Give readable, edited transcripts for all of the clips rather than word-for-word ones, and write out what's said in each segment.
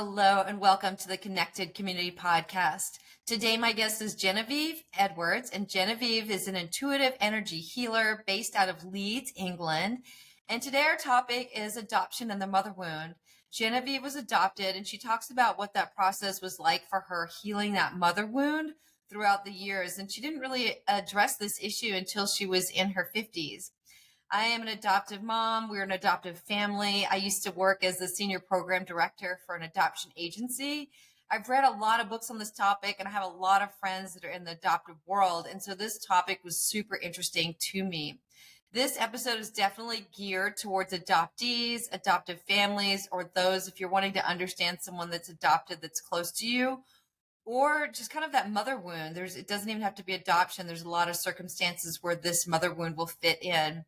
Hello and welcome to the Connected Community Podcast. Today, my guest is Genevieve Edwards, and Genevieve is an intuitive energy healer based out of Leeds, England. And today, our topic is adoption and the mother wound. Genevieve was adopted, and she talks about what that process was like for her healing that mother wound throughout the years. And she didn't really address this issue until she was in her 50s. I am an adoptive mom. We're an adoptive family. I used to work as the senior program director for an adoption agency. I've read a lot of books on this topic, and I have a lot of friends that are in the adoptive world. And so this topic was super interesting to me. This episode is definitely geared towards adoptees, adoptive families, or those if you're wanting to understand someone that's adopted that's close to you, or just kind of that mother wound. It doesn't even have to be adoption. There's a lot of circumstances where this mother wound will fit in.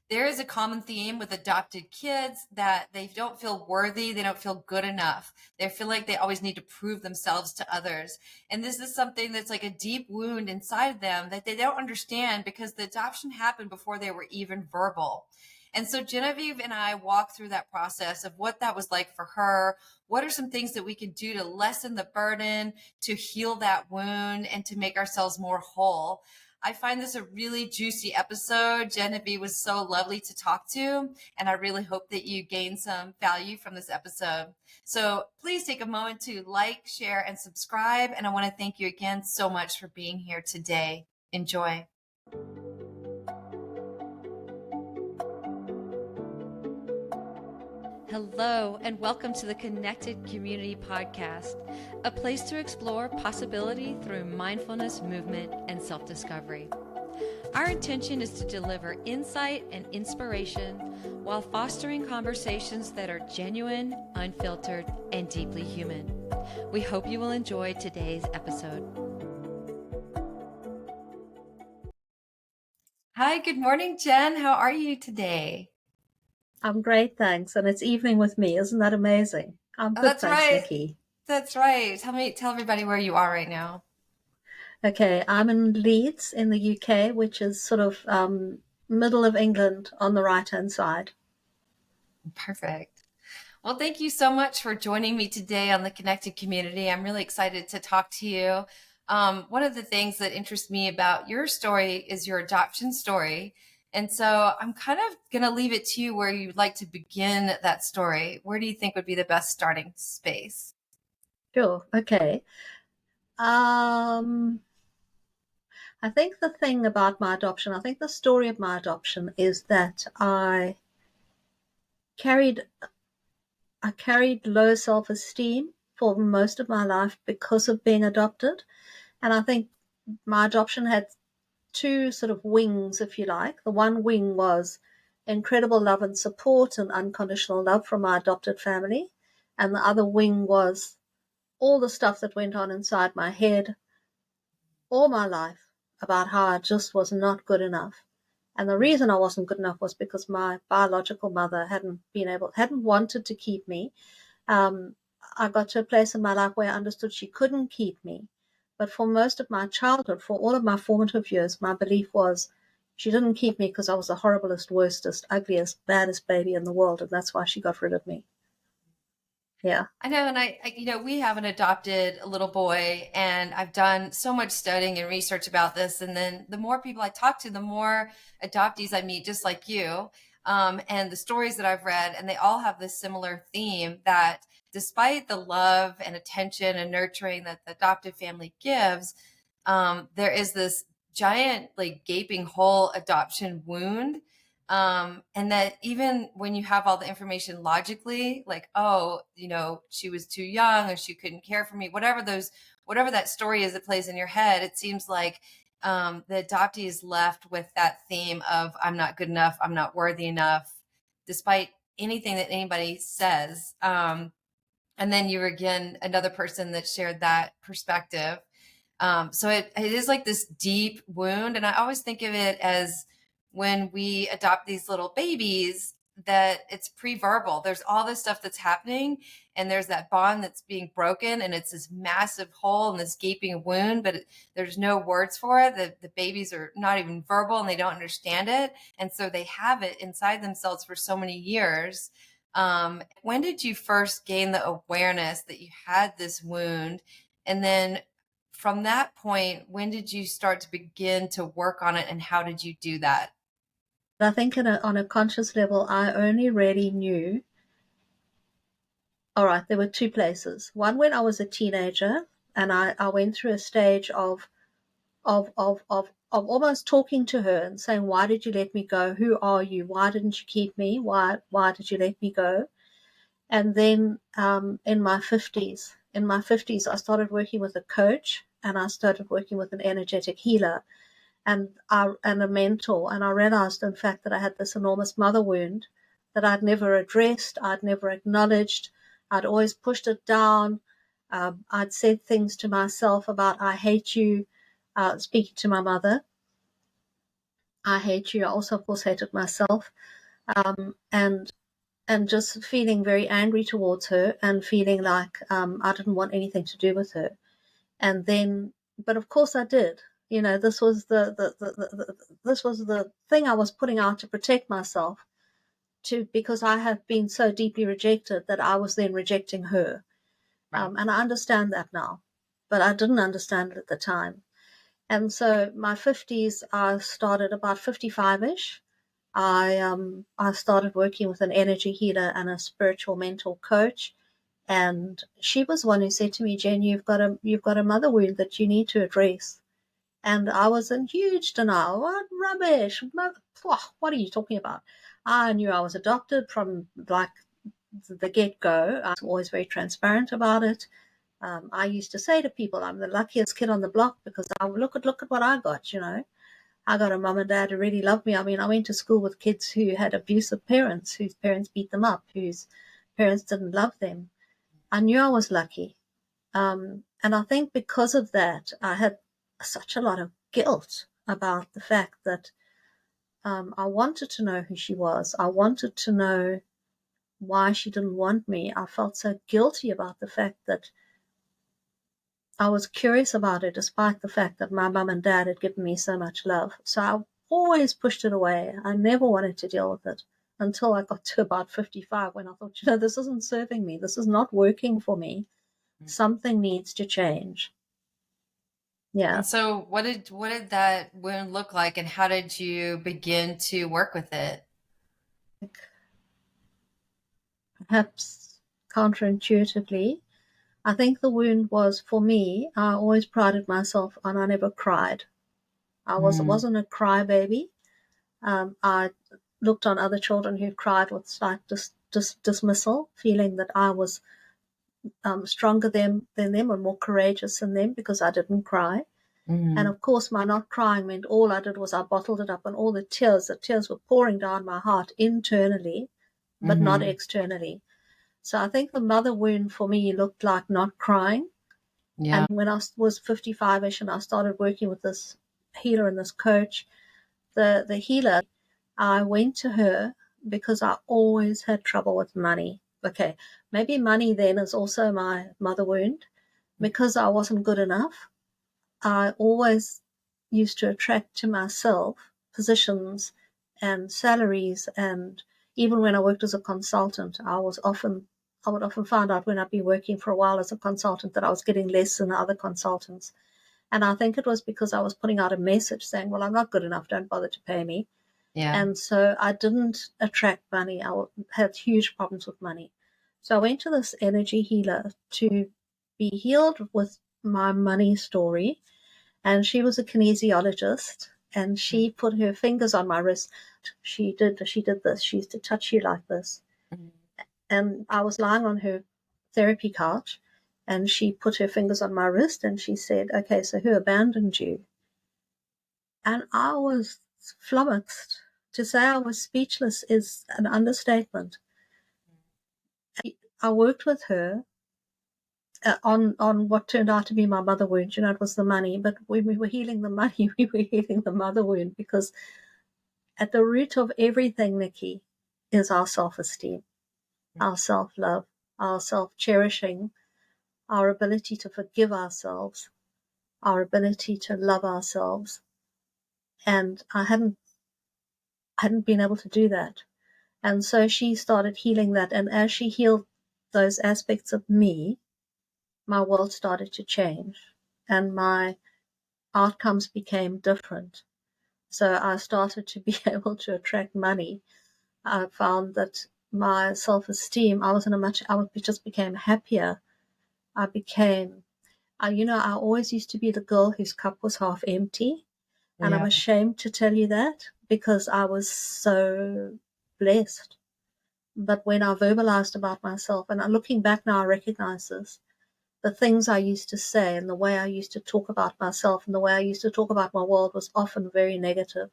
There is a common theme with adopted kids that they don't feel worthy. They don't feel good enough. They feel like they always need to prove themselves to others. And this is something that's like a deep wound inside them that they don't understand because the adoption happened before they were even verbal. And so Genevieve and I walk through that process of what that was like for her. What are some things that we can do to lessen the burden, to heal that wound, and to make ourselves more whole? I find this a really juicy episode. Genevieve was so lovely to talk to, and I really hope that you gain some value from this episode. So please take a moment to like, share, and subscribe. And I want to thank you again so much for being here today. Enjoy. Hello, and welcome to the Connected Community Podcast, a place to explore possibility through mindfulness, movement, and self-discovery. Our intention is to deliver insight and inspiration while fostering conversations that are genuine, unfiltered, and deeply human. We hope you will enjoy today's episode. Hi, good morning, Jen. How are you today? I'm great, thanks. And it's evening with me. Isn't that amazing? I'm good, That's thanks, right. Nikki. That's right. Tell everybody where you are right now. Okay, I'm in Leeds in the UK, which is sort of middle of England on the right-hand side. Perfect. Well, thank you so much for joining me today on the Connected Community. I'm really excited to talk to you. One of the things that interests me about your story is your adoption story. And so I'm kind of going to leave it to you where you'd like to begin that story. Where do you think would be the best starting space? Sure, okay. I think the thing about my adoption, I think the story of my adoption is that I carried low self-esteem for most of my life because of being adopted. And I think my adoption had two sort of wings, if you like. The one wing was incredible love and support and unconditional love from my adopted family. And the other wing was all the stuff that went on inside my head all my life about how I just was not good enough. And the reason I wasn't good enough was because my biological mother hadn't wanted to keep me. I got to a place in my life where I understood she couldn't keep me. But for most of my childhood, for all of my formative years, my belief was she didn't keep me because I was the horriblest, worstest, ugliest, baddest baby in the world, and that's why she got rid of me. Yeah. I know. And we have an adopted little boy, and I've done so much studying and research about this. And then the more people I talk to, the more adoptees I meet, just like you, and the stories that I've read, and they all have this similar theme that despite the love and attention and nurturing that the adoptive family gives, there is this giant, like, gaping hole adoption wound. And that even when you have all the information logically, like, oh, she was too young or she couldn't care for me, whatever that story is that plays in your head, it seems like the adoptee is left with that theme of I'm not good enough, I'm not worthy enough, despite anything that anybody says. And then you were again another person that shared that perspective. So it is like this deep wound. And I always think of it as when we adopt these little babies, that it's pre-verbal. There's all this stuff that's happening, and there's that bond that's being broken, and it's this massive hole and this gaping wound, but there's no words for it. The babies are not even verbal, and they don't understand it. And so they have it inside themselves for so many years. When did you first gain the awareness that you had this wound? And then from that point, when did you start to begin to work on it, and how did you do that? I think on a conscious level, I only really knew. All right, there were two places. One when I was a teenager, and I went through a stage of almost talking to her and saying, "Why did you let me go? Who are you? Why didn't you keep me? Why did you let me go?" And then in my 50s, I started working with a coach, and I started working with an energetic healer and a mentor. And I realized, in fact, that I had this enormous mother wound that I'd never addressed, I'd never acknowledged. I'd always pushed it down. I'd said things to myself about, "I hate you," speaking to my mother. "I hate you." I also, of course, hated myself. And just feeling very angry towards her, and feeling like I didn't want anything to do with her. And then, but of course I did. This was this was the thing I was putting out to protect myself, because I had been so deeply rejected that I was then rejecting her. Right. And I understand that now, but I didn't understand it at the time. And so my 50s, I started about 55ish. I started working with an energy healer and a spiritual mental coach, and she was one who said to me, "Jen, you've got a mother wound that you need to address." And I was in huge denial. "What rubbish! What are you talking about?" I knew I was adopted from like the get-go. I was always very transparent about it. I used to say to people, "I'm the luckiest kid on the block because I look at what I got." I got a mum and dad who really loved me. I mean, I went to school with kids who had abusive parents, whose parents beat them up, whose parents didn't love them. I knew I was lucky. And I think because of that, I had such a lot of guilt about the fact that I wanted to know who she was. I wanted to know why she didn't want me. I felt so guilty about the fact that I was curious about it, despite the fact that my mum and dad had given me so much love. So I always pushed it away. I never wanted to deal with it until I got to about 55, when I thought, this isn't serving me. This is not working for me. Something needs to change. Yeah. And so what did that wound look like, and how did you begin to work with it? Perhaps counterintuitively, I think the wound was, for me, I always prided myself on, I never cried. Wasn't a crybaby. I looked on other children who cried with slight dismissal, feeling that I was stronger than them and more courageous than them because I didn't cry. And of course, my not crying meant all I did was I bottled it up, and all the tears were pouring down my heart internally, but not externally. So I think the mother wound for me looked like not crying. Yeah. And when I was 55ish and I started working with this healer and this coach, the healer, I went to her because I always had trouble with money. Okay, maybe money then is also my mother wound. Because I wasn't good enough, I always used to attract to myself positions and salaries. And even when I worked as a consultant, I would often find out when I'd be working for a while as a consultant that I was getting less than other consultants. And I think it was because I was putting out a message saying, "Well, I'm not good enough, don't bother to pay me." Yeah. And so I didn't attract money. I had huge problems with money. So I went to this energy healer to be healed with my money story. And she was a kinesiologist, and she put her fingers on my wrist. She did this. She used to touch you like this. And I was lying on her therapy couch, and she put her fingers on my wrist, and she said, "Okay, so who abandoned you?" And I was flummoxed. To say I was speechless is an understatement. I worked with her on what turned out to be my mother wound. It was the money, but when we were healing the money, we were healing the mother wound, because at the root of everything, Nikki, is our self-esteem, our self-love, our self-cherishing, our ability to forgive ourselves, our ability to love ourselves. And I hadn't been able to do that. And so she started healing that. And as she healed those aspects of me, my world started to change and my outcomes became different. So I started to be able to attract money. I found that my self-esteem, I just became happier. I became, I always used to be the girl whose cup was half empty. And I'm Yeah. ashamed to tell you that because I was so blessed. But when I verbalized about myself, and looking back now, I recognize this, the things I used to say and the way I used to talk about myself and the way I used to talk about my world was often very negative.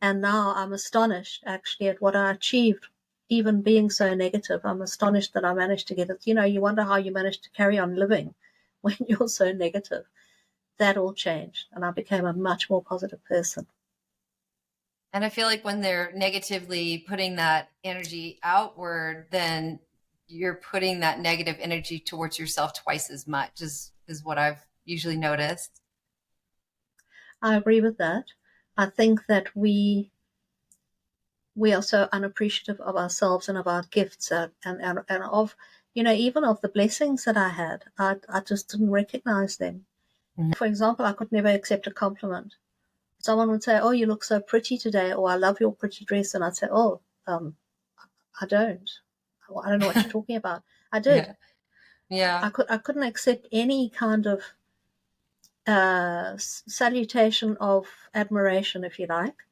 And now I'm astonished actually at what I achieved, even being so negative. I'm astonished that I managed to get it. You wonder how you managed to carry on living when you're so negative. That all changed and I became a much more positive person. And I feel like when they're negatively putting that energy outward, then you're putting that negative energy towards yourself twice as much, is what I've usually noticed. I agree with that. I think that we are so unappreciative of ourselves and of our gifts and of, even of the blessings that I had. I just didn't recognize them. Mm-hmm. For example, I could never accept a compliment. Someone would say, "Oh, you look so pretty today," or "I love your pretty dress," and I'd say, "Oh, I don't. I don't know what you're talking about." I did. Yeah. Yeah. I couldn't accept any kind of salutation of admiration, if you like,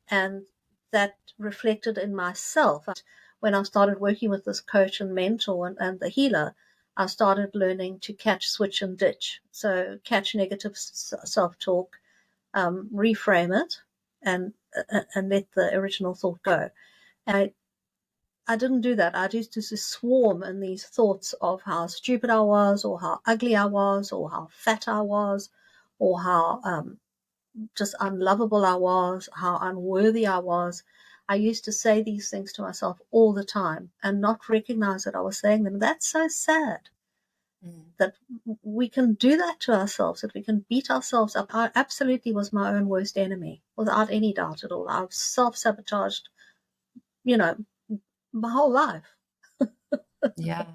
and that reflected in myself. When I started working with this coach and mentor and the healer, I started learning to catch, switch, and ditch. So catch negative self-talk, reframe it, and let the original thought go. And I didn't do that. I used to swarm in these thoughts of how stupid I was, or how ugly I was, or how fat I was, or how just unlovable I was, how unworthy I was. I used to say these things to myself all the time and not recognize that I was saying them. That's so sad that we can do that to ourselves, that we can beat ourselves up. I absolutely was my own worst enemy, without any doubt at all. I've self-sabotaged, you know, my whole life. Yeah.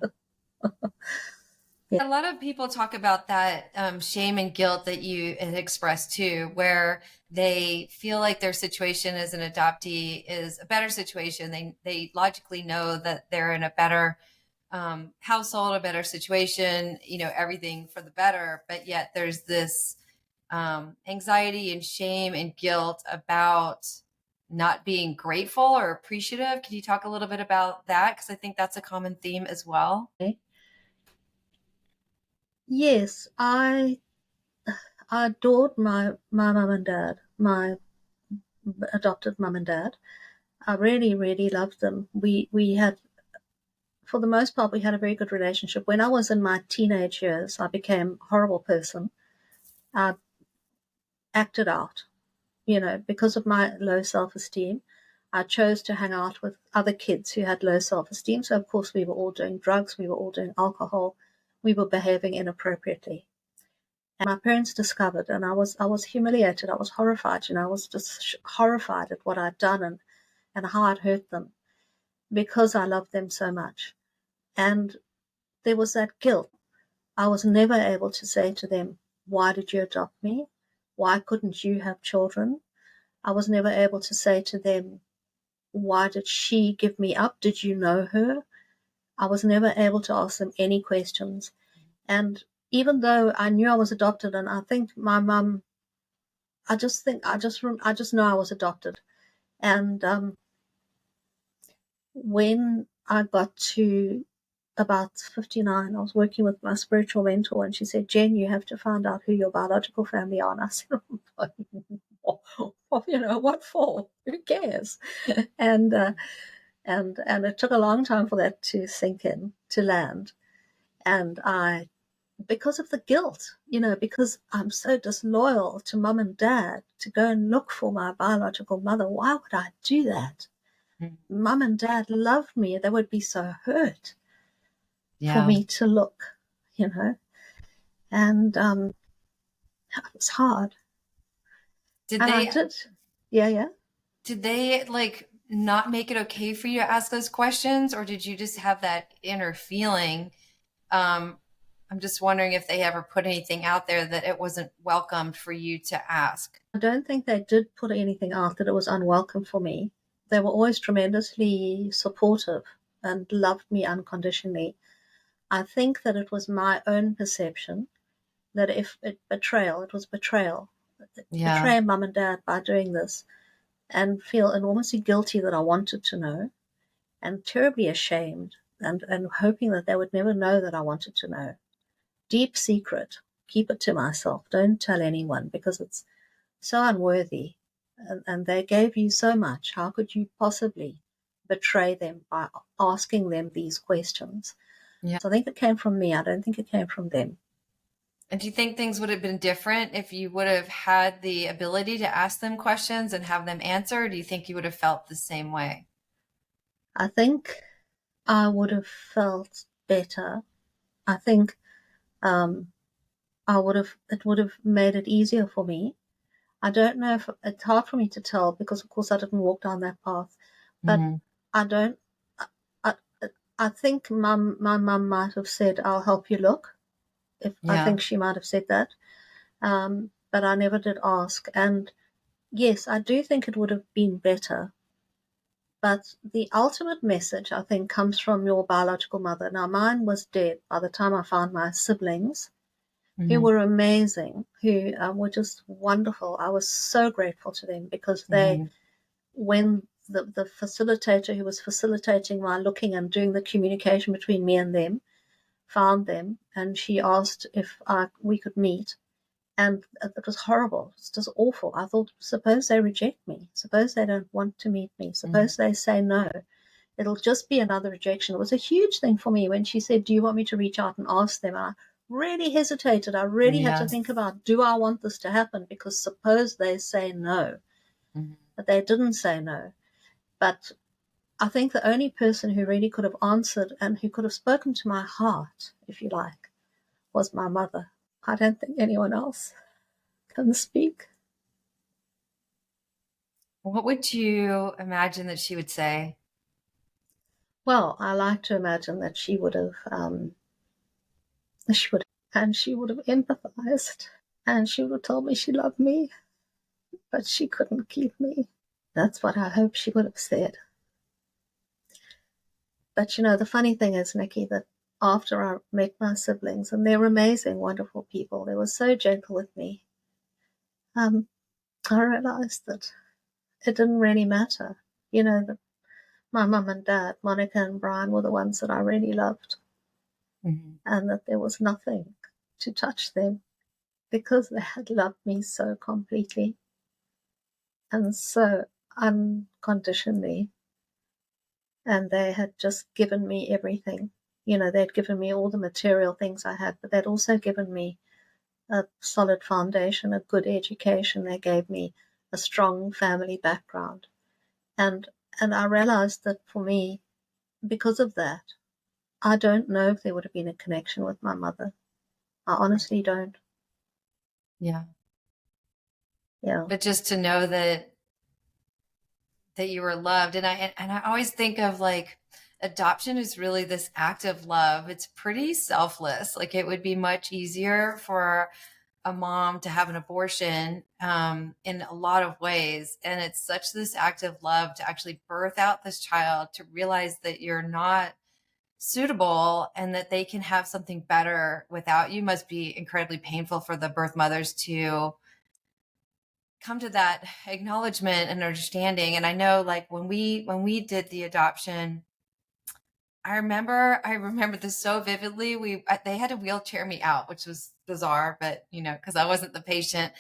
Yeah. A lot of people talk about that shame and guilt that you expressed too, where they feel like their situation as an adoptee is a better situation. They logically know that they're in a better household, a better situation, everything for the better. But yet there's this anxiety and shame and guilt about not being grateful or appreciative. Can you talk a little bit about that? Because I think that's a common theme as well. Yes, I adored my mum and dad, my adopted mum and dad. I really, really loved them. We had, for the most part, we had a very good relationship. When I was in my teenage years, I became a horrible person. I acted out, because of my low self-esteem. I chose to hang out with other kids who had low self-esteem. So of course we were all doing drugs, we were all doing alcohol, we were behaving inappropriately. And my parents discovered, and I was humiliated. I was horrified. I was just horrified at what I'd done and how I'd hurt them because I loved them so much. And there was that guilt. I was never able to say to them, "Why did you adopt me? Why couldn't you have children?" I was never able to say to them, "Why did she give me up? Did you know her?" I was never able to ask them any questions. And even though I knew I was adopted, and I think my mum, I just know I was adopted. And when I got to about 59, I was working with my spiritual mentor, and she said, "Jen, you have to find out who your biological family are." And I said, "What for? Who cares?" And and it took a long time for that to sink in, to land. And because of the guilt, because I'm so disloyal to mum and dad, to go and look for my biological mother, why would I do that? Mum and dad loved me. They would be so hurt for Yeah. me to look, and it was hard. Did And I they did, yeah, yeah. did they like not make it okay for you to ask those questions, or did you just have that inner feeling? I'm just wondering if they ever put anything out there that it wasn't welcomed for you to ask. I don't think they did put anything out that it was unwelcome for me. They were always tremendously supportive and loved me unconditionally. I think that it was my own perception that if it was betrayal. Yeah. Betray mum and dad by doing this, and feel enormously guilty that I wanted to know, and terribly ashamed, and hoping that they would never know that I wanted to know. Deep secret, keep it to myself, don't tell anyone, because it's so unworthy. And they gave you so much. How could you possibly betray them by asking them these questions? Yeah. So I think it came from me. I don't think it came from them. And do you think things would have been different if you would have had the ability to ask them questions and have them answer? Or do you think you would have felt the same way? I think I would have felt better. I think it would have made it easier for me. I don't know if it's hard for me to tell because, of course, I didn't walk down that path. But Mm-hmm. I don't. I, I think my mum might have said, "I'll help you look." If I Yeah. think she might have said that, but I never did ask. And yes, I do think it would have been better. But the ultimate message, I think, comes from your biological mother. Now, mine was dead by the time I found my siblings, who Mm-hmm. were amazing, who were just wonderful. I was so grateful to them because Mm-hmm. when the facilitator who was facilitating my looking and doing the communication between me and them found them, and she asked if we could meet. And it was horrible. It's just awful. I thought, suppose they reject me. Suppose they don't want to meet me. Mm-hmm. Suppose they say no. It'll just be another rejection. It was a huge thing for me when she said, do you want me to reach out and ask them? And I really hesitated. I really had to Yes. think about, do I want this to happen? Because suppose they say no. Mm-hmm. But they didn't say no. But I think the only person who really could have answered and who could have spoken to my heart, if you like, was my mother. I don't think anyone else can speak. What would you imagine that she would say? Well, I like to imagine that she would have empathized, and she would have told me she loved me, but she couldn't keep me. That's what I hope she would have said. But the funny thing is, Nikki, that after I met my siblings, and they were amazing, wonderful people, they were so gentle with me, um, I realized that it didn't really matter. That my mum and dad, Monica and Brian, were the ones that I really loved, Mm-hmm. and that there was nothing to touch them because they had loved me so completely and so unconditionally, and they had just given me everything. They'd given me all the material things I had, but they'd also given me a solid foundation, a good education. They gave me a strong family background. And I realized that for me, because of that, I don't know if there would have been a connection with my mother. I honestly don't. Yeah. Yeah. But just to know that you were loved. And I always think of like adoption is really this act of love. It's pretty selfless. Like it would be much easier for a mom to have an abortion in a lot of ways. And it's such this act of love to actually birth out this child, to realize that you're not suitable and that they can have something better without you must be incredibly painful for the birth mothers to come to that acknowledgement and understanding. And I know like when we did the adoption, I remember this so vividly. They had to wheelchair me out, which was bizarre, but because I wasn't the patient,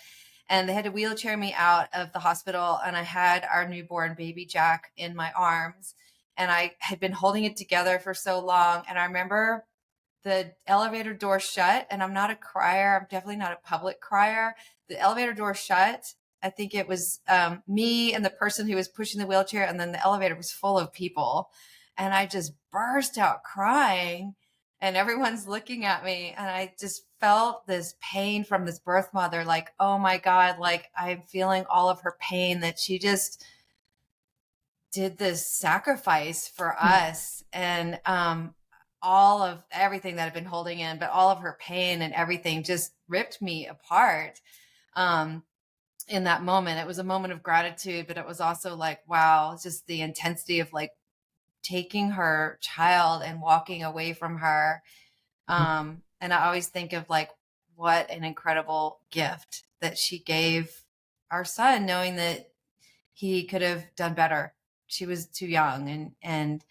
and they had to wheelchair me out of the hospital, and I had our newborn baby Jack in my arms, and I had been holding it together for so long. And I remember the elevator door shut, and I'm not a crier. I'm definitely not a public crier. The elevator door shut. I think it was me and the person who was pushing the wheelchair, and then the elevator was full of people. And I just burst out crying, and everyone's looking at me. And I just felt this pain from this birth mother, like, oh my God, like I'm feeling all of her pain that she just did this sacrifice for us, and all of everything that I've been holding in, but all of her pain and everything just ripped me apart. In that moment, it was a moment of gratitude, but it was also like, wow, just the intensity of like taking her child and walking away from her. And I always think of like, what an incredible gift that she gave our son, knowing that he could have done better. She was too young, and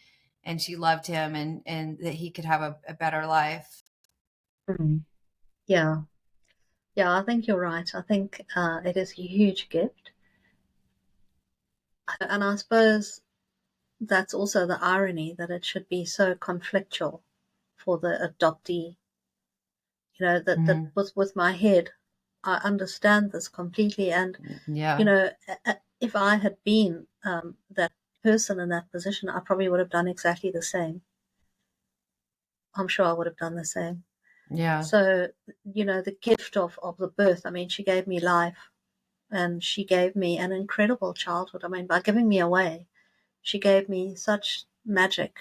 she loved him, and that he could have a better life. Yeah. Yeah, I think you're right. I think it is a huge gift. And I suppose that's also the irony, that it should be so conflictual for the adoptee. That with my head, I understand this completely. And, Yeah. if I had been that person in that position, I probably would have done exactly the same. I'm sure I would have done the same. Yeah. So, the gift of the birth, I mean, she gave me life, and she gave me an incredible childhood. I mean, by giving me away, she gave me such magic.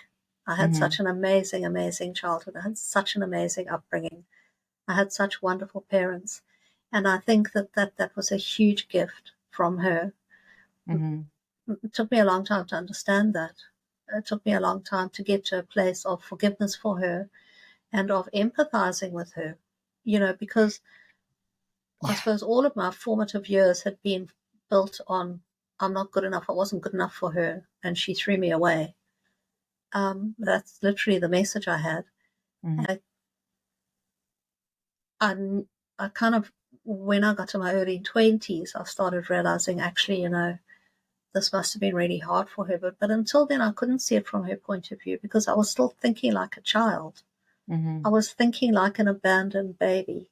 I had such an amazing, amazing childhood. I had such an amazing upbringing. I had such wonderful parents. And I think that was a huge gift from her. It took me a long time to understand that. It took me a long time to get to a place of forgiveness for her and of empathizing with her, because I suppose all of my formative years had been built on, I'm not good enough. I wasn't good enough for her, and she threw me away. That's literally the message I had. I, I kind of, when I got to my early 20s, I started realizing, actually, this must have been really hard for her. But until then, I couldn't see it from her point of view, because I was still thinking like a child. I was thinking like an abandoned baby.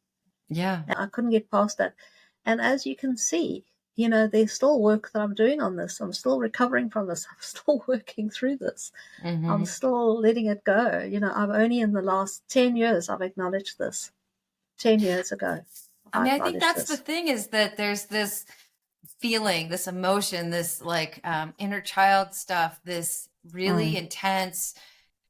Yeah. And I couldn't get past that. And as you can see, there's still work that I'm doing on this. I'm still recovering from this. I'm still working through this. I'm still letting it go. I've only in the last 10 years, I've acknowledged this. 10 years ago, I mean, I think acknowledged that's the this. thing, is that there's this feeling, this emotion, this like inner child stuff, this really intense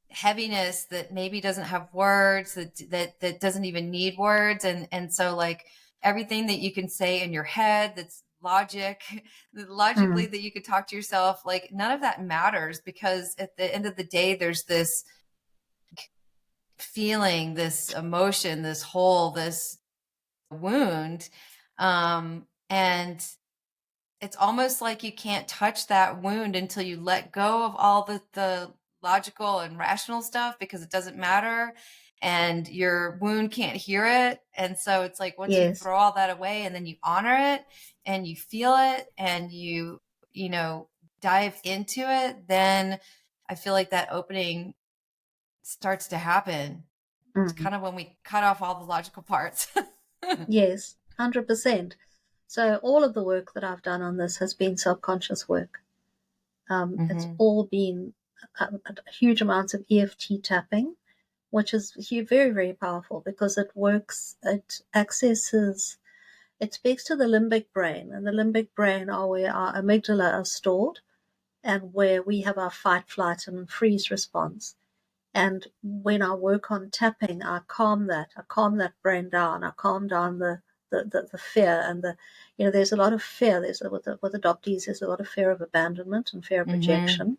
heaviness that maybe doesn't have words, that doesn't even need words. And so like everything that you can say in your head, that's logically that you could talk to yourself, like none of that matters, because at the end of the day, there's this feeling, this emotion, this hole, this wound. And it's almost like you can't touch that wound until you let go of all the logical and rational stuff, because it doesn't matter and your wound can't hear it. And so it's like, once you Yes. throw all that away and then you honor it and you feel it and you dive into it, then I feel like that opening starts to happen. It's kind of when we cut off all the logical parts. Yes, 100%. So all of the work that I've done on this has been subconscious work. It's all been huge amounts of EFT tapping, which is very, very powerful, because it works, it accesses, it speaks to the limbic brain, and the limbic brain are where our amygdala are stored, and where we have our fight, flight, and freeze response. And when I work on tapping, I calm that brain down. I calm down the fear, and there's a lot of fear. With adoptees, there's a lot of fear of abandonment and fear of rejection.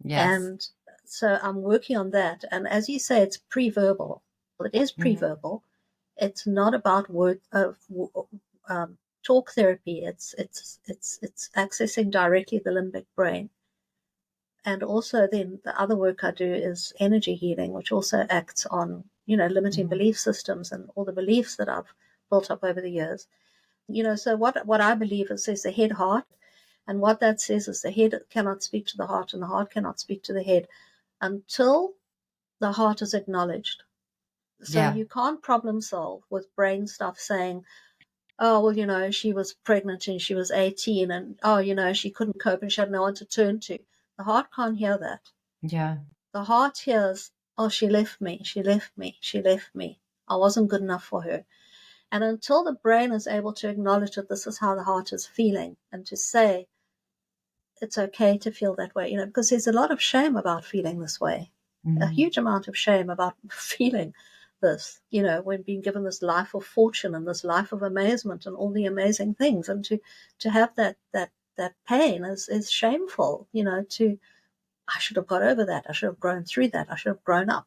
Yes. And so I'm working on that. And as you say, it's pre-verbal. Well, it is pre-verbal. It's not about word of talk therapy. It's accessing directly the limbic brain. And also then the other work I do is energy healing, which also acts on, limiting belief systems and all the beliefs that I've built up over the years. So what I believe is there's the head heart. And what that says is the head cannot speak to the heart, and the heart cannot speak to the head until the heart is acknowledged. So you can't problem solve with brain stuff saying, oh, well, she was pregnant and she was 18, and, oh, she couldn't cope and she had no one to turn to. The heart can't hear that. Yeah. The heart hears, oh, she left me. I wasn't good enough for her. And until the brain is able to acknowledge that this is how the heart is feeling, and to say, it's okay to feel that way, because there's a lot of shame about feeling this way, a huge amount of shame about feeling this, when being given this life of fortune and this life of amazement and all the amazing things, and to have that pain is shameful, I should have got over that. I should have grown through that. I should have grown up,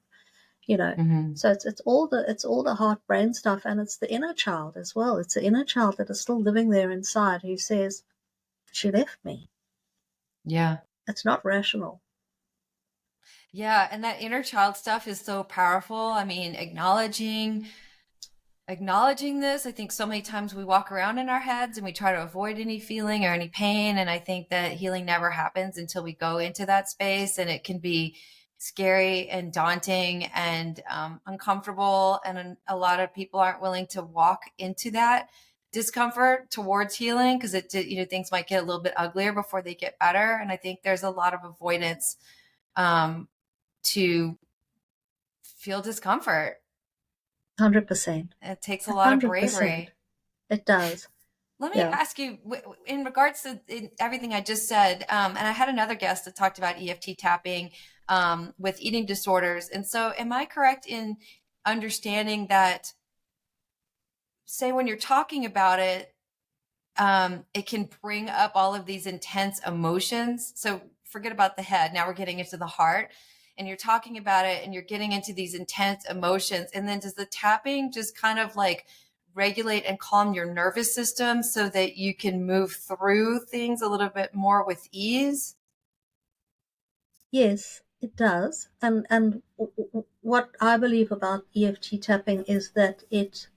So it's all the heart brain stuff, and it's the inner child as well. It's the inner child that is still living there inside who says, she left me. Yeah. It's not rational. Yeah. And that inner child stuff is so powerful. I mean, acknowledging this, I think so many times we walk around in our heads and we try to avoid any feeling or any pain. And I think that healing never happens until we go into that space, and it can be scary and daunting and uncomfortable. And a lot of people aren't willing to walk into that discomfort towards healing because things might get a little bit uglier before they get better. And I think there's a lot of avoidance to feel discomfort. 100%. It takes a lot of bravery. It does. Let me ask you, in regards to everything I just said, and I had another guest that talked about EFT tapping with eating disorders. And so am I correct in understanding that, say, when you're talking about it, it can bring up all of these intense emotions? So forget about the head. Now we're getting into the heart. And you're talking about it and you're getting into these intense emotions. And then does the tapping just kind of like regulate and calm your nervous system so that you can move through things a little bit more with ease? Yes, it does. And what I believe about EFT tapping is that it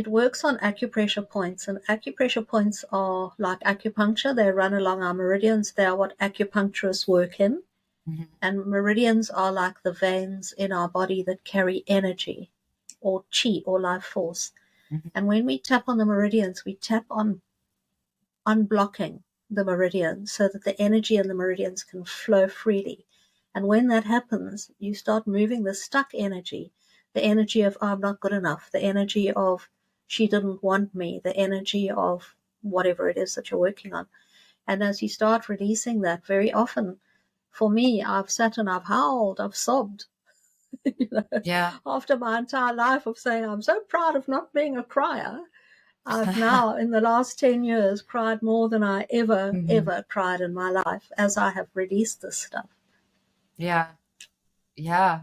works on acupressure points, and acupressure points are like acupuncture. They run along our meridians. They are what acupuncturists work in. Mm-hmm. And meridians are like the veins in our body that carry energy or chi or life force. Mm-hmm. And when we tap on the meridians, we tap on unblocking the meridians so that the energy in the meridians can flow freely. And when that happens, you start moving the stuck energy, the energy of, oh, I'm not good enough, the energy of, she didn't want me, the energy of whatever it is that you're working on. And as you start releasing that, very often, for me, I've sat and I've howled, I've sobbed, after my entire life of saying, I'm so proud of not being a crier. I've now, in the last 10 years, cried more than I ever cried in my life as I have released this stuff. Yeah. Yeah.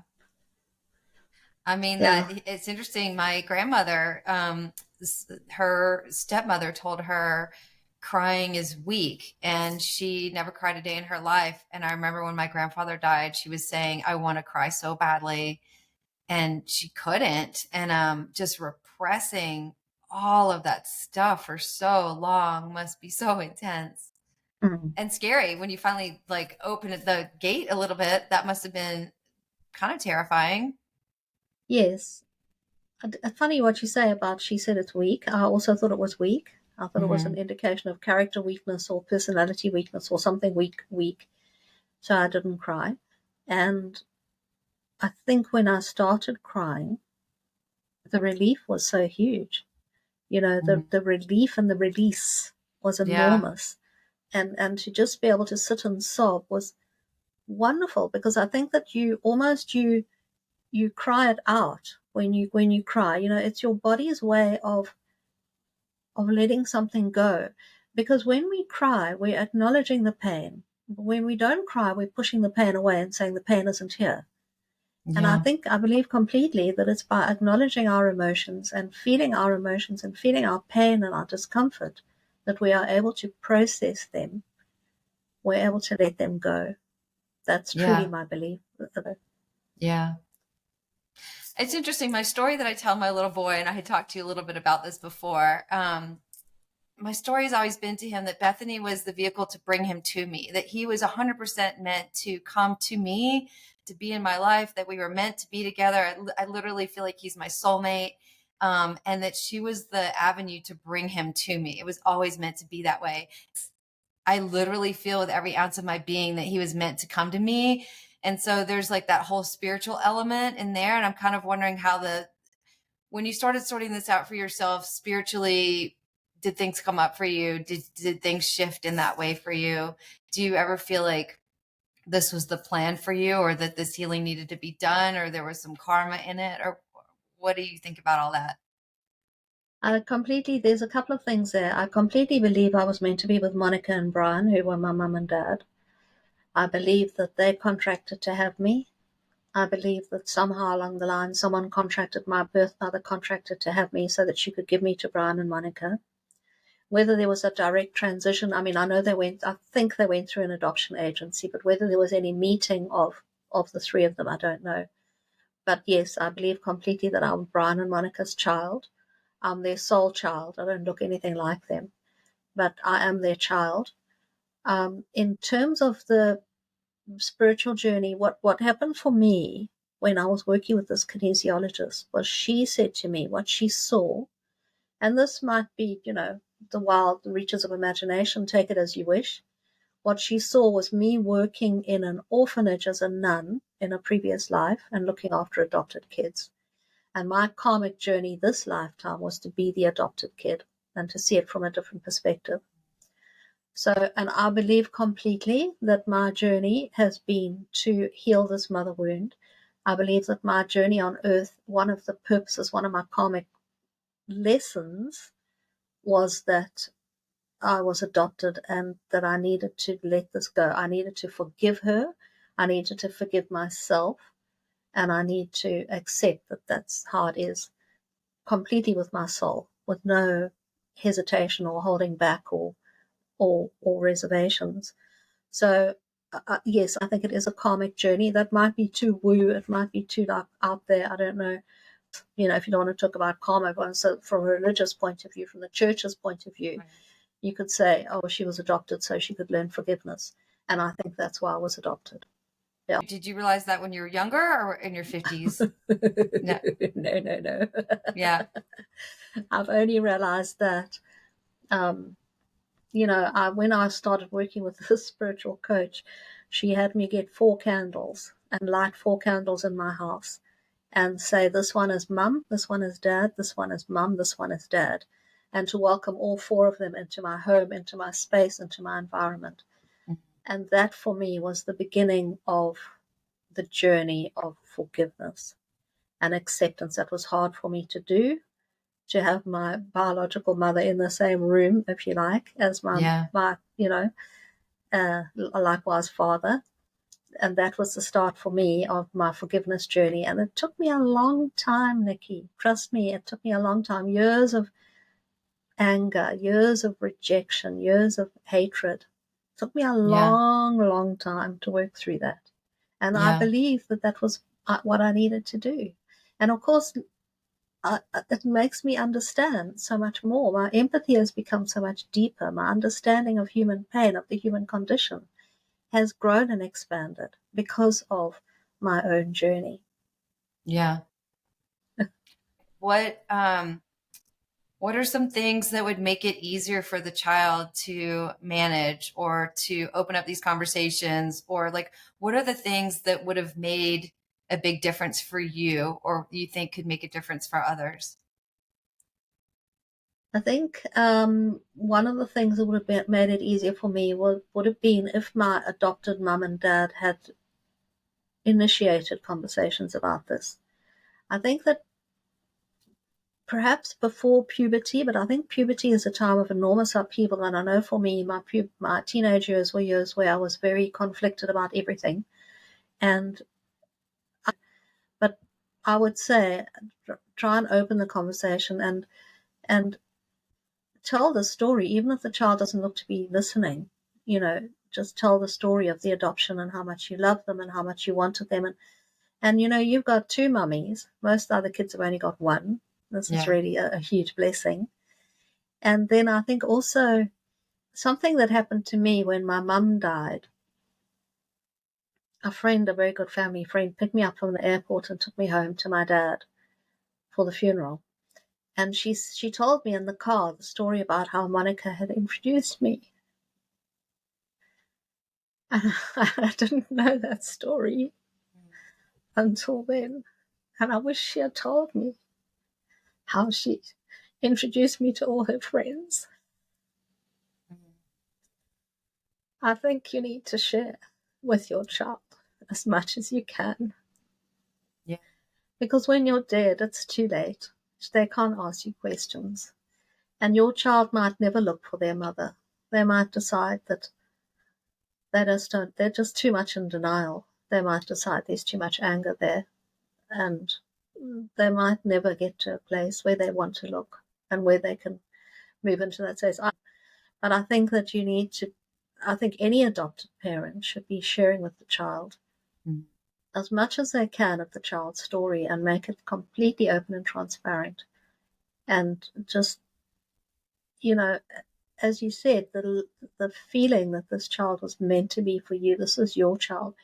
I mean, that it's interesting. My grandmother, her stepmother told her crying is weak, and she never cried a day in her life. And I remember when my grandfather died, she was saying, I want to cry so badly. And she couldn't. And just repressing all of that stuff for so long must be so intense and scary. When you finally like open the gate a little bit, that must have been kind of terrifying. Yes. Funny what you say about she said it's weak. I also thought it was weak. I thought it was an indication of character weakness or personality weakness or something weak. So I didn't cry. And I think when I started crying, the relief was so huge. The relief and the release was enormous. And to just be able to sit and sob was wonderful, because I think that you cry it out when you cry. It's your body's way of letting something go. Because when we cry, we're acknowledging the pain. When we don't cry, we're pushing the pain away and saying the pain isn't here. And I believe completely that it's by acknowledging our emotions and feeling our pain and our discomfort that we are able to process them. We're able to let them go. That's truly my belief. Yeah. It's interesting. My story that I tell my little boy, and I had talked to you a little bit about this before. My story has always been to him that Bethany was the vehicle to bring him to me, that he was 100% meant to come to me, to be in my life, that we were meant to be together. I literally feel like he's my soulmate. And that she was the avenue to bring him to me. It was always meant to be that way. I literally feel with every ounce of my being that he was meant to come to me. And so there's like that whole spiritual element in there. And I'm kind of wondering how when you started sorting this out for yourself spiritually, did things come up for you? Did things shift in that way for you? Do you ever feel like this was the plan for you, or that this healing needed to be done, or there was some karma in it? Or what do you think about all that? There's a couple of things there. I completely believe I was meant to be with Monica and Brian, who were my mum and dad. I believe that they contracted to have me. I believe that somehow along the line, my birth mother contracted to have me so that she could give me to Brian and Monica. Whether there was a direct transition, I mean, I think they went through an adoption agency, but whether there was any meeting of the three of them, I don't know. But yes, I believe completely that I'm Brian and Monica's child. I'm their sole child. I don't look anything like them, but I am their child. In terms of the spiritual journey, what happened for me when I was working with this kinesiologist was she said to me what she saw, and this might be, the wild reaches of imagination, take it as you wish. What she saw was me working in an orphanage as a nun in a previous life and looking after adopted kids. And my karmic journey this lifetime was to be the adopted kid and to see it from a different perspective. So, and I believe completely that my journey has been to heal this mother wound. I believe that my journey on earth, one of the purposes, one of my karmic lessons was that I was adopted and that I needed to let this go. I needed to forgive her. I needed to forgive myself. And I need to accept that that's how it is, completely with my soul, with no hesitation or holding back or reservations. So yes, I think it is a karmic journey. That might be too woo. It might be too like out there. I don't know. If you don't want to talk about karma, but so from a religious point of view, from the church's point of view, you could say, oh, she was adopted so she could learn forgiveness. And I think that's why I was adopted. Yeah. Did you realize that when you were younger or in your 50s? No. No. Yeah. I've only realized that, when I started working with this spiritual coach, she had me get 4 candles and light 4 candles in my house and say, this one is mum, this one is dad, this one is mum, this one is dad. And to welcome all 4 of them into my home, into my space, into my environment. And that for me was the beginning of the journey of forgiveness and acceptance. That was hard for me to do, to have my biological mother in the same room, if you like, as my likewise father. And that was the start for me of my forgiveness journey. And it took me a long time, Nikki. Trust me, it took me a long time. Years of anger, years of rejection, years of hatred. It took me a long time to work through that. And I believe that was what I needed to do. And of course, it makes me understand so much more. My empathy has become so much deeper. My understanding of human pain, of the human condition, has grown and expanded because of my own journey. Yeah. What are some things that would make it easier for the child to manage or to open up these conversations? Or like, what are the things that would have made a big difference for you, or you think could make a difference for others? I think one of the things that would have made it easier for me would have been if my adopted mum and dad had initiated conversations about this. I think that perhaps before puberty, but I think puberty is a time of enormous upheaval. And I know for me, my teenage years were years where I was very conflicted about everything. But I would say try and open the conversation and tell the story, even if the child doesn't look to be listening. Just tell the story of the adoption and how much you love them and how much you wanted them. And you've got 2 mummies. Most other kids have only got 1. This is really a huge blessing. And then I think also something that happened to me when my mum died. A very good family friend, picked me up from the airport and took me home to my dad for the funeral. And she told me in the car the story about how Monica had introduced me. And I didn't know that story until then. And I wish she had told me how she introduced me to all her friends. I think you need to share with your child as much as you can. Yeah. Because when you're dead, it's too late. They can't ask you questions. And your child might never look for their mother. They might decide that they're just too much in denial. They might decide there's too much anger there. And they might never get to a place where they want to look and where they can move into that space. But I think that I think any adopted parent should be sharing with the child as much as they can of the child's story and make it completely open and transparent. And just, as you said, the feeling that this child was meant to be for you, this is your child.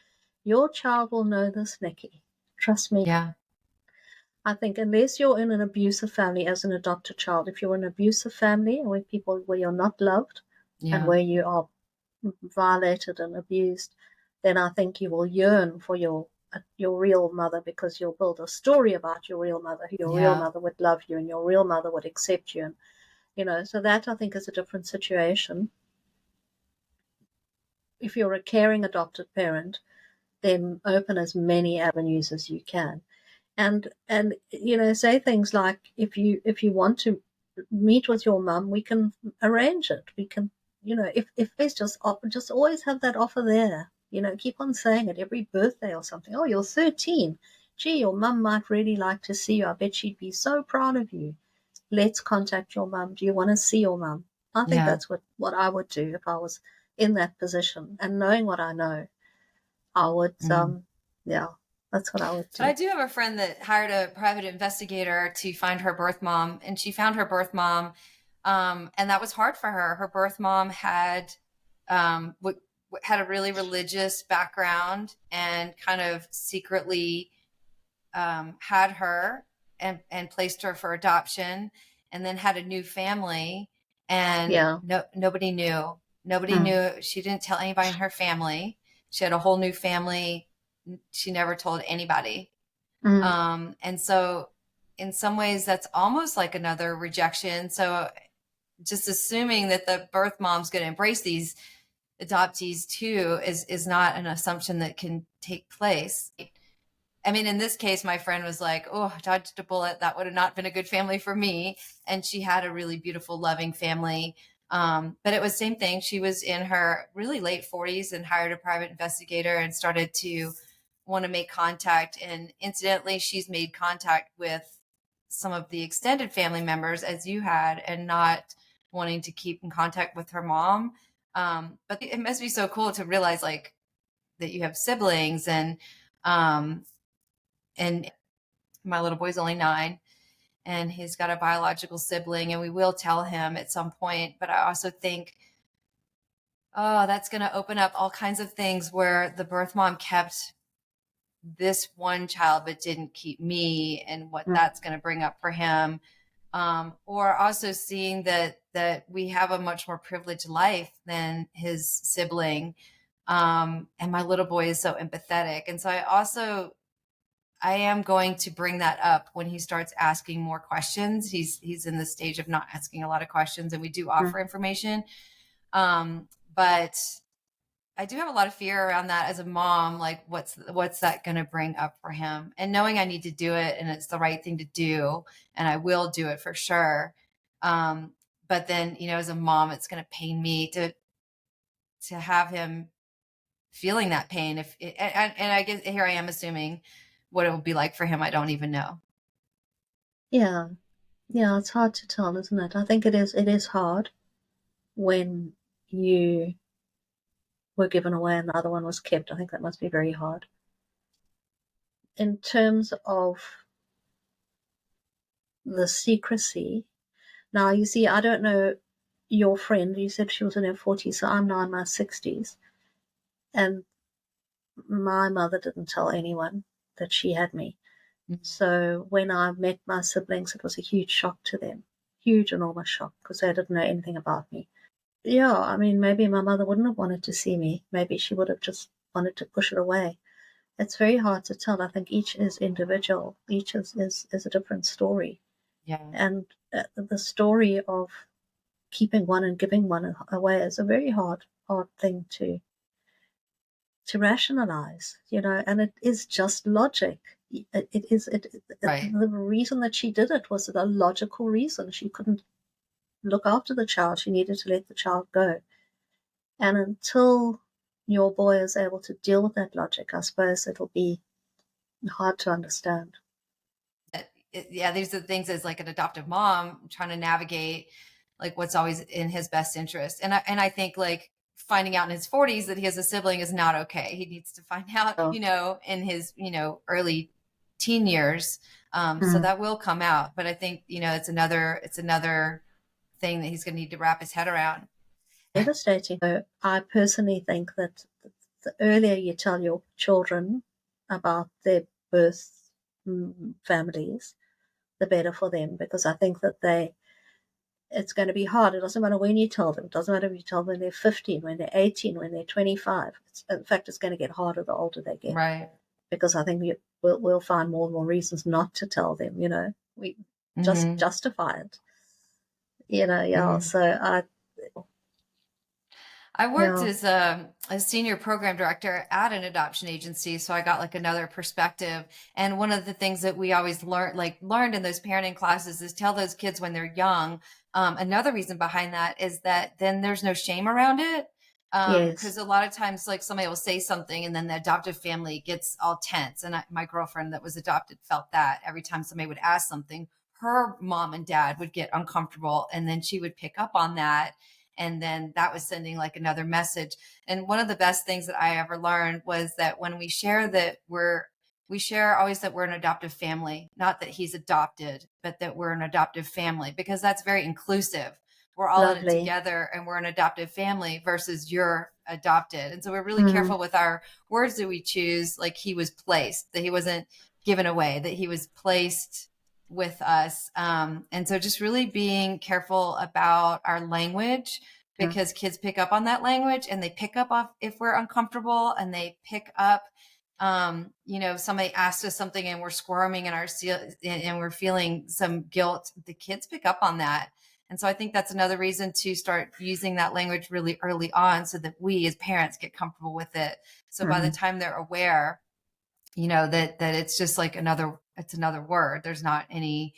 Your child will know this, Nikki. Trust me. Yeah. I think unless you're in an abusive family as an adopted child, if you're in an abusive family where you're not loved and where you are violated and abused, then I think you will yearn for your real mother, because you'll build a story about your real mother. Your real mother would love you and your real mother would accept you. And, so that I think is a different situation. If you're a caring adopted parent, then open as many avenues as you can. And say things like, if you want to meet with your mum, we can arrange it. We can, if there's just always have that offer there. Keep on saying it every birthday or something. Oh, you're 13. Gee, your mum might really like to see you. I bet she'd be so proud of you. Let's contact your mum. Do you want to see your mum? I think that's what I would do if I was in that position. And knowing what I know, I would, that's what I would do. But I do have a friend that hired a private investigator to find her birth mom, and she found her birth mom. And that was hard for her. Her birth mom had a really religious background and kind of secretly had her and placed her for adoption, and then had a new family, and nobody knew. Nobody knew. She didn't tell anybody in her family. She had a whole new family. She never told anybody. And so in some ways that's almost like another rejection. So just assuming that the birth mom's going to embrace these adoptees too is not an assumption that can take place. I mean, in this case, my friend was like, oh, I dodged a bullet. That would have not been a good family for me. And she had a really beautiful, loving family. But it was the same thing. She was in her really late 40s and hired a private investigator and started to want to make contact. And incidentally, she's made contact with some of the extended family members, as you had, and not wanting to keep in contact with her mom. But it must be so cool to realize like that you have siblings, and my little boy's only 9, and he's got a biological sibling, and we will tell him at some point. But I also think, oh, that's going to open up all kinds of things where the birth mom kept this one child but didn't keep me, and what that's going to bring up for him. Or also seeing that we have a much more privileged life than his sibling. And my little boy is so empathetic. And so I am going to bring that up when he starts asking more questions. He's in the stage of not asking a lot of questions, and we do offer information. But I do have a lot of fear around that as a mom. Like, what's that going to bring up for him? And knowing I need to do it, and it's the right thing to do, and I will do it for sure. But then, as a mom, it's going to pain me to have him feeling that pain. And I guess here I am assuming what it will be like for him. I don't even know. Yeah, it's hard to tell, isn't it? I think it is hard when you were given away and the other one was kept. I think that must be very hard. In terms of the secrecy, now you see, I don't know your friend, you said she was in her 40s, so I'm now in my 60s. And my mother didn't tell anyone that she had me. So when I met my siblings, it was a huge shock to them. Huge, enormous shock, because they didn't know anything about me. Yeah, I mean, maybe my mother wouldn't have wanted to see me. Maybe she would have just wanted to push it away. It's very hard to tell. I think each is individual. Each is a different story. Yeah. And the story of keeping one and giving one away is a very hard hard thing to rationalize, and it is just logic. Right. The reason that she did it was a logical reason. She couldn't look after the child. She needed to let the child go. And until your boy is able to deal with that logic, I suppose it'll be hard to understand. Yeah, these are the things as like an adoptive mom trying to navigate like what's always in his best interest. And I think like finding out in his 40s that he has a sibling is not okay. He needs to find out, So, in his, early teen years. So that will come out. But I think, it's another thing that he's going to need to wrap his head around. devastating. So I personally think that the earlier you tell your children about their birth families, the better for them, because I think that it's going to be hard. It doesn't matter when you tell them. It doesn't matter if you tell them when they're 15, when they're 18, when they're 25. In fact, it's going to get harder the older they get. Right. Because I think we'll find more and more reasons not to tell them, We just justify it. So I worked as a senior program director at an adoption agency, so I got like another perspective. And one of the things that we always learned in those parenting classes is tell those kids when they're young. Another reason behind that is that then there's no shame around it. Because a lot of times, like somebody will say something and then the adoptive family gets all tense. And my girlfriend that was adopted felt that every time somebody would ask something, her mom and dad would get uncomfortable, and then she would pick up on that. And then that was sending like another message. And one of the best things that I ever learned was that when we share that we share always that we're an adoptive family, not that he's adopted, but that we're an adoptive family, because that's very inclusive. We're all in it together and we're an adoptive family versus you're adopted. And so we're really careful with our words that we choose. Like he was placed, that he wasn't given away, that he was placed with us. And so just really being careful about our language, because kids pick up on that language and they pick up off if we're uncomfortable, and they pick up, somebody asked us something and we're squirming in our and we're feeling some guilt. The kids pick up on that. And so I think that's another reason to start using that language really early on, so that we as parents get comfortable with it. So by the time they're aware, that it's just like it's another word. There's not any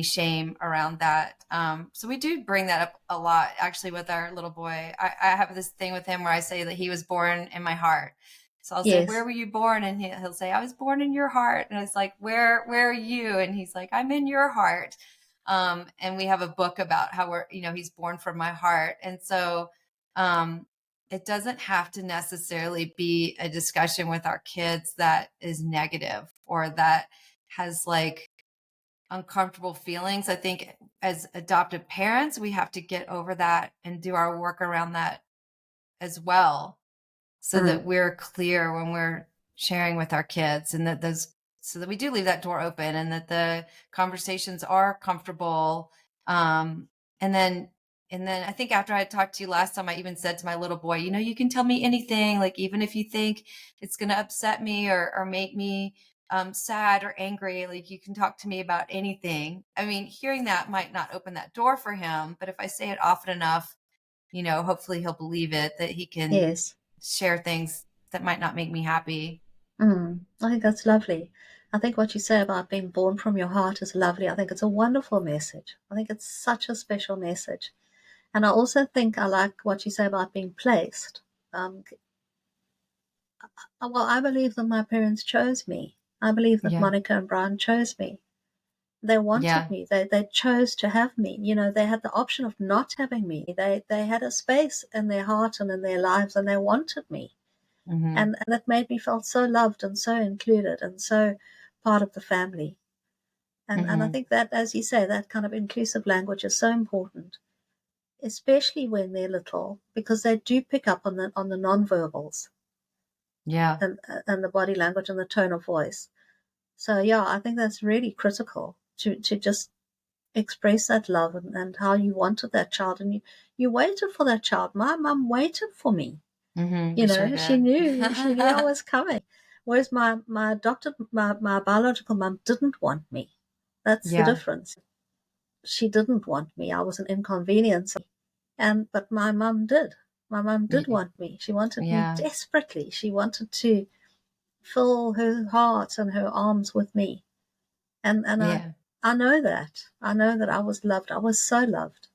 shame around that. So we do bring that up a lot, actually, with our little boy. I have this thing with him where I say that he was born in my heart. So I'll say, where were you born? And he'll say, I was born in your heart. And it's like, where are you? And he's like, I'm in your heart. And we have a book about how he's born from my heart. And so, it doesn't have to necessarily be a discussion with our kids that is negative or that has like uncomfortable feelings. I think as adoptive parents, we have to get over that and do our work around that as well, so that we're clear when we're sharing with our kids, and so that we do leave that door open, and that the conversations are comfortable. And then I think after I talked to you last time, I even said to my little boy, you can tell me anything, like even if you think it's going to upset me or make me sad or angry, like you can talk to me about anything. I mean, hearing that might not open that door for him, but if I say it often enough, hopefully he'll believe it, that he can share things that might not make me happy. I think that's lovely. I think what you say about being born from your heart is lovely. I think it's a wonderful message. I think it's such a special message. And I also think I like what you say about being placed. Well, I believe that my parents chose me. I believe that Monica and Brian chose me. They wanted me. They chose to have me. They had the option of not having me. They had a space in their heart and in their lives, and they wanted me. And that made me feel so loved and so included and so part of the family. And I think that, as you say, that kind of inclusive language is so important, especially when they're little, because they do pick up on the nonverbals. And the body language and the tone of voice. So I think that's really critical to just express that love and how you wanted that child, and you waited for that child. My mum waited for me. She knew I was coming. Whereas my biological mum didn't want me. That's the difference. She didn't want me. I was an inconvenience, but my mum did. My mum did want me. She wanted me Yeah. desperately. She wanted to fill her heart and her arms with me. And Yeah. I know that. I know that I was loved. I was so loved.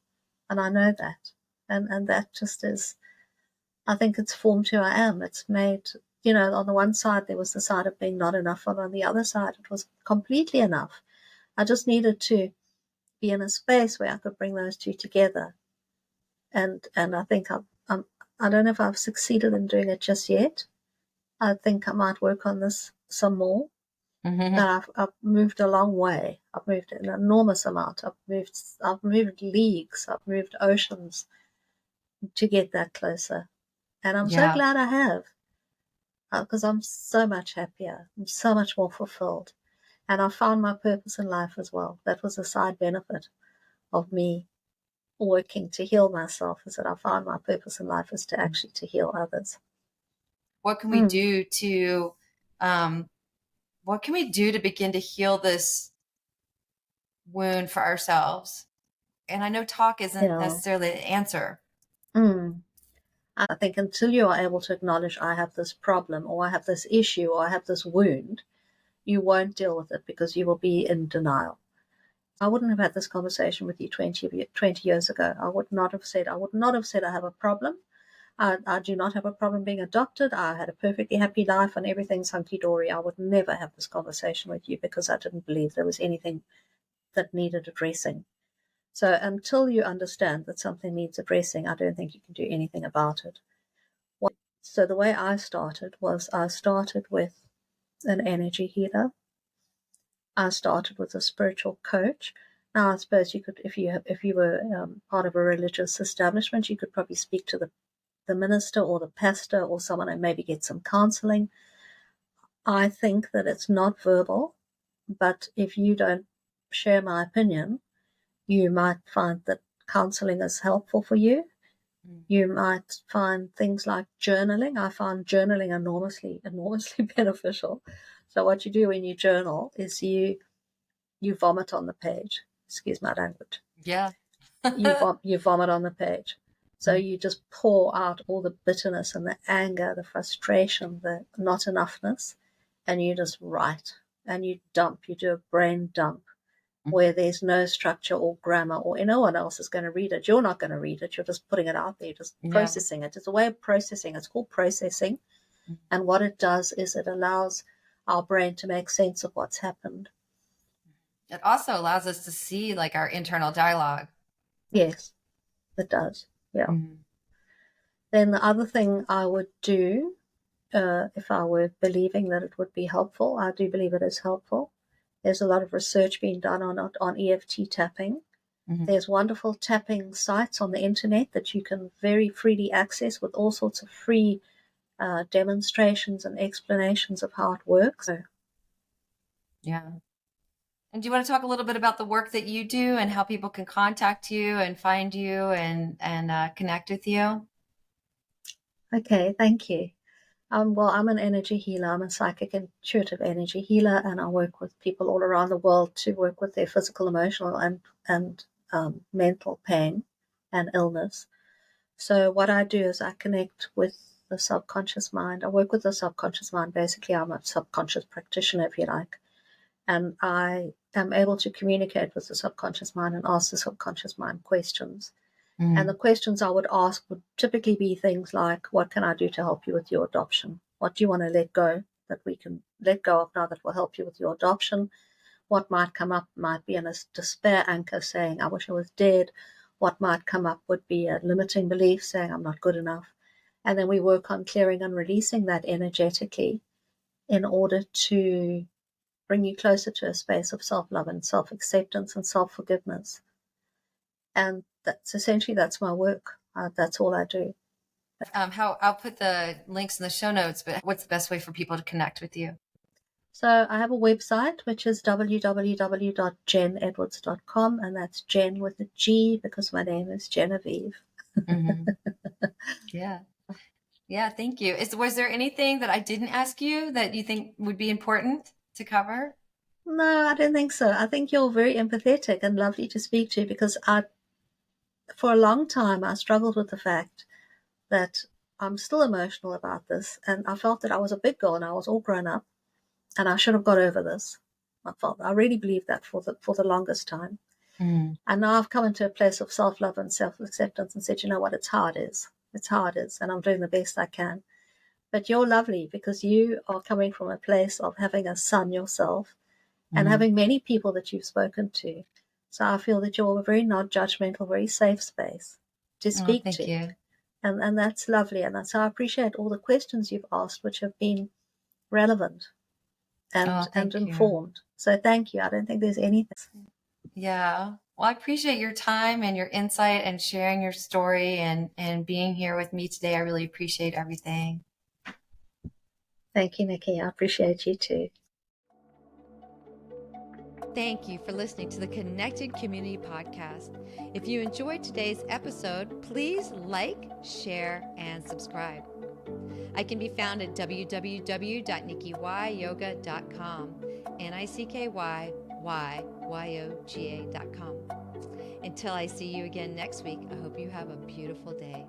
And I know that. And that just is, I think it's formed who I am. It's made, on the one side, there was the side of being not enough. And on the other side, it was completely enough. I just needed to be in a space where I could bring those two together. And I think I don't know if I've succeeded in doing it just yet. I think I might work on this some more. But I've moved a long way. I've moved an enormous amount. I've moved leagues. I've moved oceans to get that closer. And I'm so Yeah. glad I have, because I'm so much happier. I'm so much more fulfilled. And I found my purpose in life as well. That was a side benefit of me working to heal myself, is that I found my purpose in life is to actually to heal others. What can we do to begin to heal this wound for ourselves? And I know talk isn't necessarily the answer. I think until you are able to acknowledge, I have this problem, or I have this issue, or I have this wound, you won't deal with it because you will be in denial. I wouldn't have had this conversation with you 20 years ago. I would not have said I have a problem. I do not have a problem being adopted. I had a perfectly happy life and everything's hunky-dory. I would never have this conversation with you because I didn't believe there was anything that needed addressing. So until you understand that something needs addressing, I don't think you can do anything about it. So the way I started was I started with an energy healer. I started with a spiritual coach. Now, I suppose you could, if you were part of a religious establishment, you could probably speak to the minister or the pastor or someone and maybe get some counseling. I think that it's not verbal, but if you don't share my opinion, you might find that counseling is helpful for you. You might find things like journaling. I found journaling enormously beneficial. So what you do when you journal is you vomit on the page. Excuse my language. Yeah. You vomit on the page. So you just pour out all the bitterness and the anger, the frustration, the not enoughness, and you just write and you dump. You do a brain dump where there's no structure or grammar or no one else is going to read it. You're not going to read it. You're just putting it out there, just processing it. It's a way of processing. It's called processing. And what it does is it allows our brain to make sense of what's happened. It also allows us to see like our internal dialogue. Yes, it does. Yeah. Then the other thing I would do, if I were believing that it would be helpful, I do believe it is helpful. There's a lot of research being done on EFT tapping. There's wonderful tapping sites on the internet that you can very freely access with all sorts of free demonstrations and explanations of how it works. Yeah. And do you want to talk a little bit about the work that you do and how people can contact you and find you and connect with you? Okay, thank you. Well, I'm an energy healer. I'm a psychic intuitive energy healer, and I work with people all around the world to work with their physical, emotional, and mental pain and illness. So what I do is I connect with the subconscious mind. I work with the subconscious mind. Basically, I'm a subconscious practitioner, if you like. And I am able to communicate with the subconscious mind and ask the subconscious mind questions. And the questions I would ask would typically be things like, what can I do to help you with your adoption? What do you want to let go that we can let go of now that will help you with your adoption? What might come up might be a despair anchor saying, I wish I was dead. What might come up would be a limiting belief saying, I'm not good enough. And then we work on clearing and releasing that energetically in order to bring you closer to a space of self-love and self-acceptance and self-forgiveness. And that's my work. That's all I do. I'll put the links in the show notes, but what's the best way for people to connect with you? So I have a website, which is www.genedwards.com, and that's Jen with a G because my name is Genevieve. Yeah. Yeah, thank you. Was there anything that I didn't ask you that you think would be important to cover? No, I don't think so. I think you're very empathetic and lovely to speak to because for a long time, I struggled with the fact that I'm still emotional about this. And I felt that I was a big girl and I was all grown up and I should have got over this. I really believed that for the longest time. Mm. And now I've come into a place of self-love and self-acceptance and said, you know what, it's how it is. It's how it is. And I'm doing the best I can. But you're lovely because you are coming from a place of having a son yourself and having many people that you've spoken to. So I feel that you're a very non-judgmental, very safe space to speak Thank to. you. And that's lovely. And that's how I appreciate all the questions you've asked, which have been relevant and Thank you. informed. So thank you. I don't think there's anything. Yeah. Well, I appreciate your time and your insight and sharing your story and being here with me today. I really appreciate everything. Thank you, Nikki. I appreciate you too. Thank you for listening to the Connected Community Podcast. If you enjoyed today's episode, please like, share, and subscribe. I can be found at www.nikkiyyoga.com, NICKYYYOGA.com. Until I see you again next week, I hope you have a beautiful day.